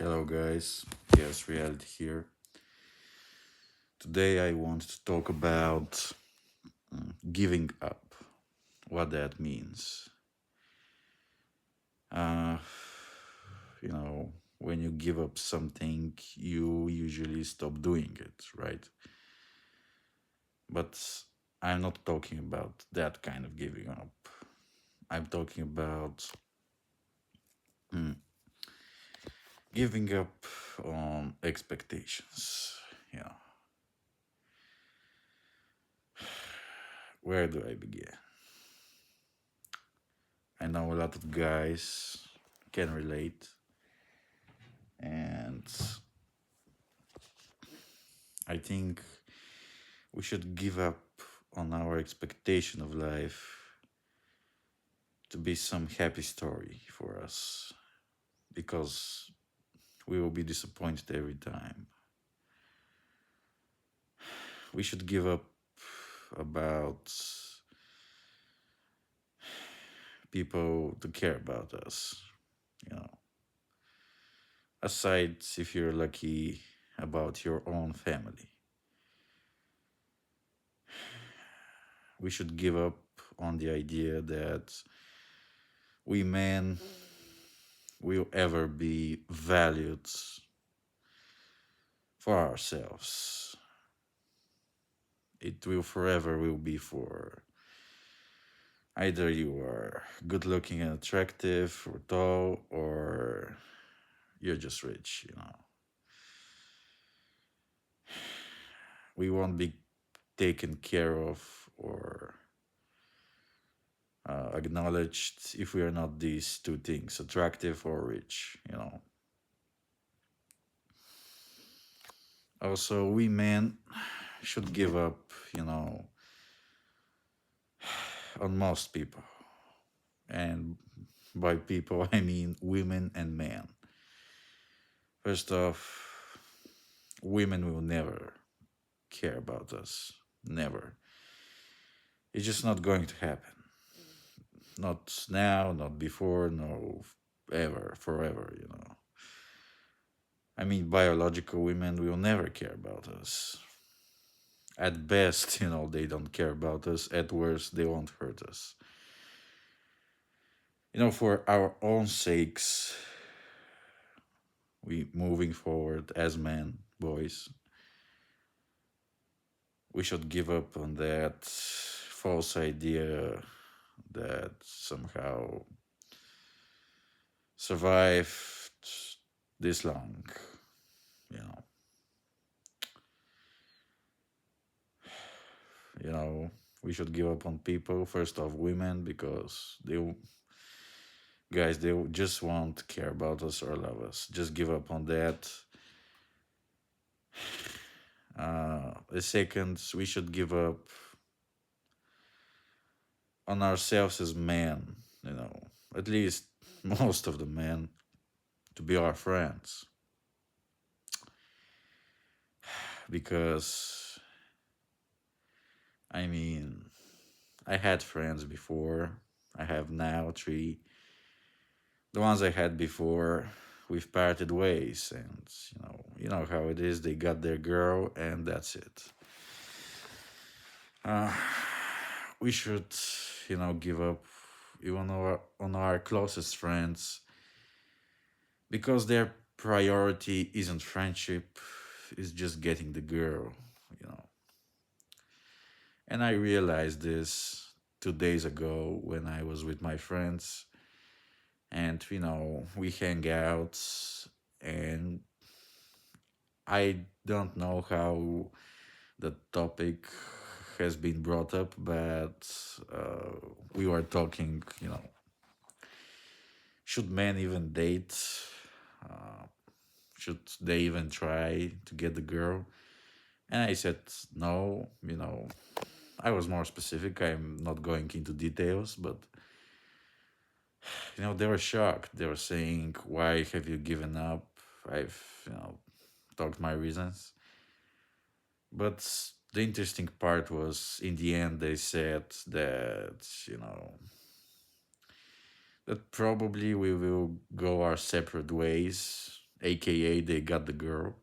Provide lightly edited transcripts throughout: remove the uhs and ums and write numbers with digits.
Hello, guys. Yes, Reality here. Today, I want to talk about giving up, what that means. Uh, when you give up something, you usually stop doing it, right? But I'm not talking about that kind of giving up. I'm talking about mm, giving up on expectations. Yeah. Where do I begin? I know a lot of guys can relate, and I think we should give up on our expectation of life to be some happy story for us because we will be disappointed every time. We should give up about people to care about us, you know. Aside if you're lucky about your own family. We should give up on the idea that we men will ever be valued for ourselves. It will forever will be for either you are good looking and attractive or tall, or you're just rich. We won't be taken care of or acknowledged if we are not these two things, attractive or rich. Also, we men should give up, on most people. And by people, I mean women and men. First off, women will never care about us. Never. It's just not going to happen. Not now, not before, no, ever, forever. I mean, biological women will never care about us. At best, they don't care about us. At worst, they won't hurt us. For our own sakes, we moving forward as men, boys, we should give up on that false idea that somehow survived this long. You know, we should give up on people. First off, women, because they just won't care about us or love us. Just give up on that. The second, we should give up on ourselves as men. At least most of the men to be our friends, because I mean, I had friends before. I have now three. The ones I had before, we've parted ways, and you know how it is. They got their girl, and that's it. Uh, we should, give up even on our closest friends because their priority isn't friendship; it's just getting the girl. You know, and I realized this 2 days ago when I was with my friends, and we hang out, and I don't know how the topic has been brought up, but we were talking, should men even date? Uh, should they even try to get the girl? And I said no. I was more specific. I'm not going into details, but they were shocked. They were saying, "Why have you given up?" I've talked my reasons. But the interesting part was, in the end, they said that probably we will go our separate ways aka they got the girl,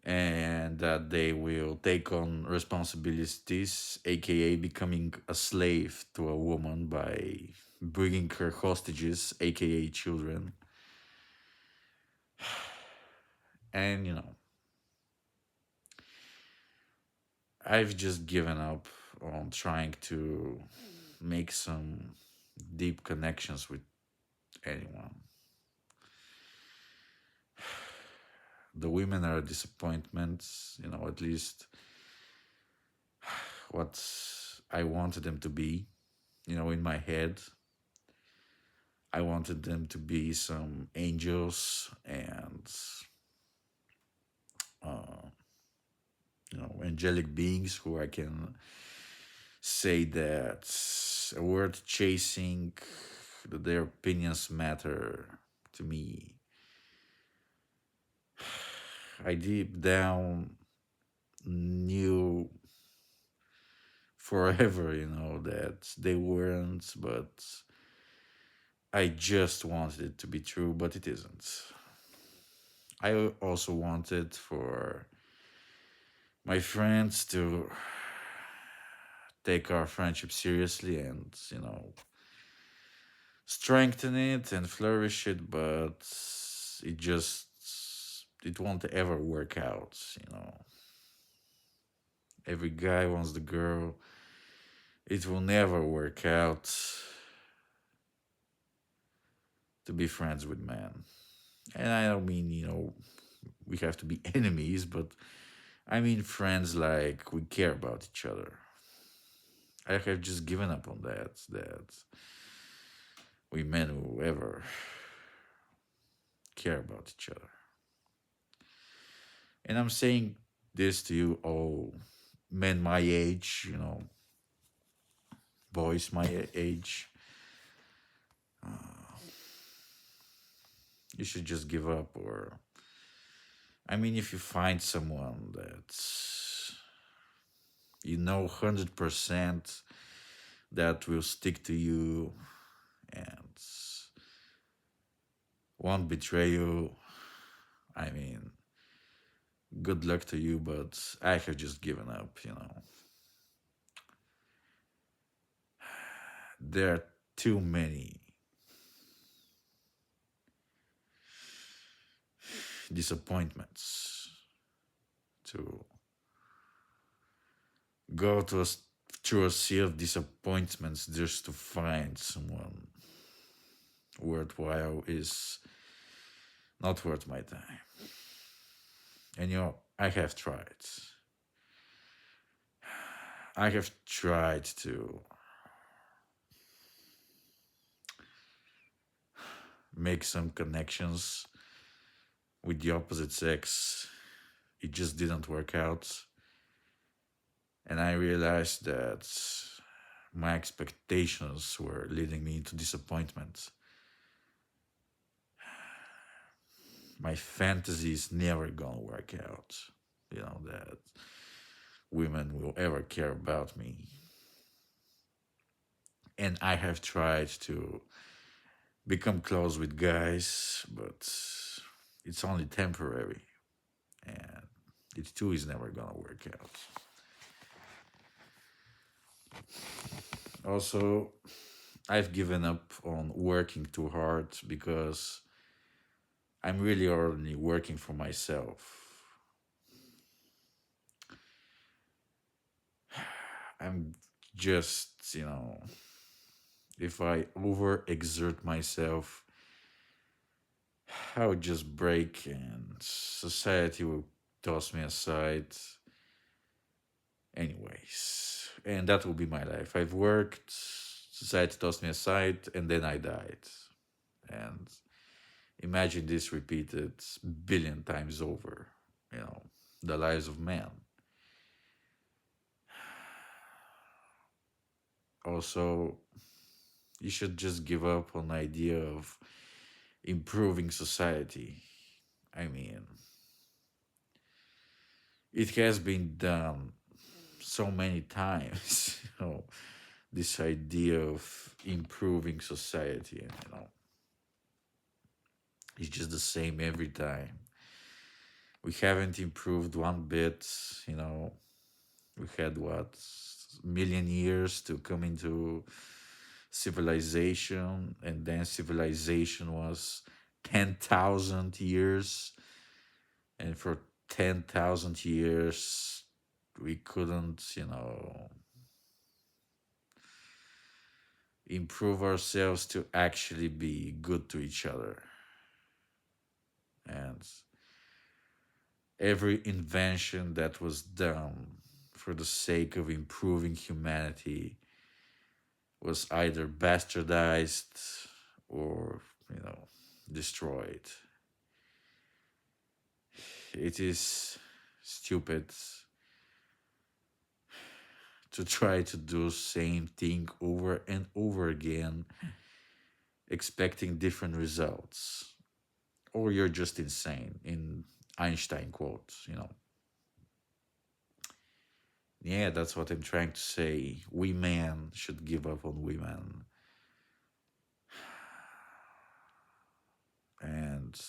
and that they will take on responsibilities, aka becoming a slave to a woman by bringing her hostages, aka children. And I've just given up on trying to make some deep connections with anyone. The women are disappointments, at least what I wanted them to be, in my head. I wanted them to be some angels and, uh, angelic beings who I can say that a word chasing, that their opinions matter to me. I deep down knew forever, that they weren't, but I just wanted it to be true, but it isn't. I also wanted for my friends to take our friendship seriously and, strengthen it and flourish it, but it just it won't ever work out. Every guy wants the girl. It will never work out to be friends with men. And I don't mean, we have to be enemies, but I mean friends like we care about each other. I have just given up on that we men will ever care about each other. And I'm saying this to you all men my age, boys my age. You should just give up, or I mean, if you find someone that's 100% that will stick to you and won't betray you, I mean, good luck to you, but I have just given up. There are too many disappointments to go through a sea of disappointments just to find someone worthwhile is not worth my time. And I have tried. I have tried to make some connections with the opposite sex. It just didn't work out. And I realized that my expectations were leading me into disappointment. My fantasy is never gonna work out. That women will ever care about me. And I have tried to become close with guys, but it's only temporary. And it too is never gonna work out. Also, I've given up on working too hard because I'm really only working for myself. I'm just, if I overexert myself, I would just break and society will toss me aside. Anyways, and that will be my life. I've worked, society tossed me aside, and then I died. And imagine this repeated billion times over, the lives of men. Also, you should just give up on the idea of improving society. I mean, it has been done so many times, this idea of improving society. And, It's just the same every time. We haven't improved one bit, you know. We had what, million years to come into civilization, and then civilization was 10,000 years, and for 10,000 years we couldn't, improve ourselves to actually be good to each other. And every invention that was done for the sake of improving humanity was either bastardized or, you know, destroyed. It is stupid to try to do same thing over and over again, expecting different results. Or you're just insane, in Einstein quotes, Yeah, that's what I'm trying to say. We men should give up on women. And,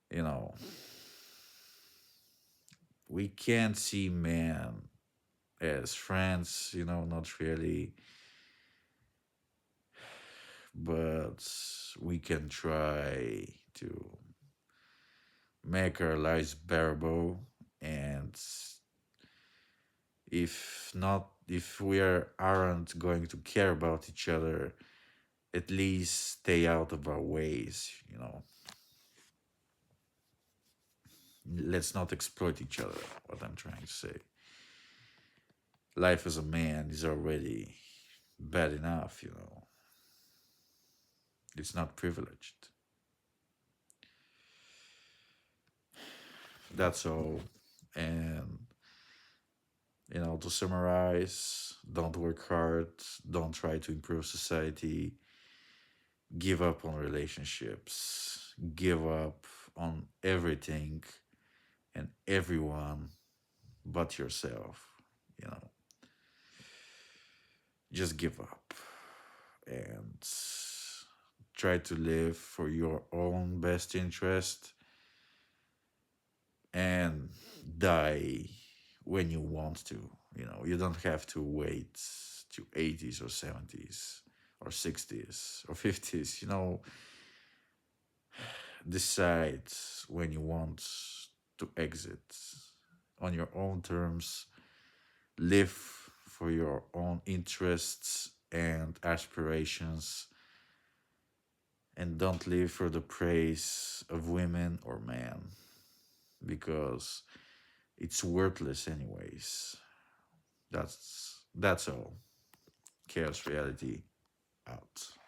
you know, we can't see men as friends, not really, but we can try to make our lives bearable. And if aren't going to care about each other, at least stay out of our ways. Let's not exploit each other, what I'm trying to say. Life as a man is already bad enough. It's not privileged. That's all. And, to summarize, don't work hard, don't try to improve society, give up on relationships, give up on everything and everyone but yourself. You know, just give up and try to live for your own best interest and die when you want to. You don't have to wait to 80s or 70s or 60s or 50s. Decide when you want to exit on your own terms, live for your own interests and aspirations, and don't live for the praise of women or men, because it's worthless anyways. That's all. Chaos Reality out.